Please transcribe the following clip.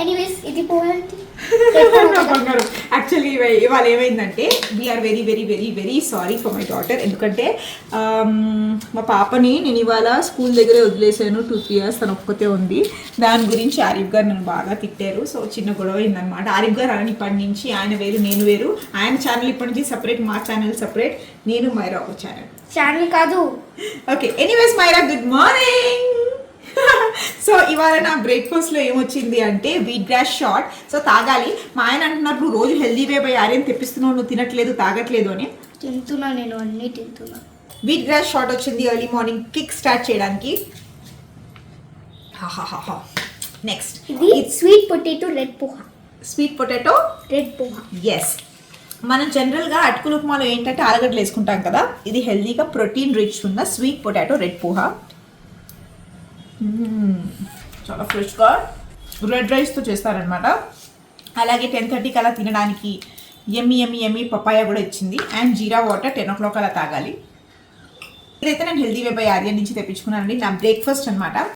Anyways ఇది పోవాలి. Actually ఇవాళ ఏమైందంటే we are very very very very sorry for my daughter. ఎందుకంటే మా పాపని నేను ఇవాళ స్కూల్ దగ్గరే వదిలేసాను. 2-3 years తను ఒక్కతే ఉంది. దాని గురించి ఆరిఫ్ గారు నన్ను బాగా తిట్టారు. సో చిన్న గొడవ అయిందనమాట. ఆరిఫ్ గారు అని ఇప్పటి నుంచి ఆయన వేరు నేను వేరు. ఆయన ఛానల్ ఇప్పటి నుంచి సపరేట్, మా ఛానల్ సపరేట్, నేను మైరా ఒక ఛానల్ కాదు. Okay anyways Myra good morning. So ఇవాళ నా బ్రేక్ఫాస్ట్లో ఏమొచ్చింది అంటే వీట్ గ్రాస్ షాట్. సో తాగాలి. మా ఆయన అంటున్నారు నువ్వు రోజు హెల్దీ వే బై ఆర్యన్ తెప్పిస్తున్నావు, నువ్వు తినట్లేదు తాగట్లేదు అని. తింటున్నా, నేను అన్నీ తింటున్నా. వీట్ గ్రాస్ షాట్ వచ్చింది ఎర్లీ మార్నింగ్ కిక్ స్టార్ట్ చేయడానికి. నెక్స్ట్ ఇది sweet potato red poha. Sweet potato red poha. Yes. మనం జనరల్గా అటుకులు ఉప్మాలో ఏంటంటే ఆలుగడ్డలు వేసుకుంటాం కదా. ఇది హెల్దీగా ప్రోటీన్ రిచ్ ఉన్న స్వీట్ పొటాటో రెడ్ పోహా. చాలా ఫ్రెష్గా రెడ్ రైస్తో చేస్తారనమాట. అలాగే 10:30కి అలా తినడానికి ఎమ్మి ఎమ్మి ఎమ్మి పపాయ కూడా ఇచ్చింది. అండ్ జీరా వాటర్ 10 o'clock అలా తాగాలి. ఇదైతే నేను హెల్దీ వే బై ఆర్యన్ నుంచి తెప్పించుకున్నానండి. నా బ్రేక్ఫాస్ట్ అనమాట.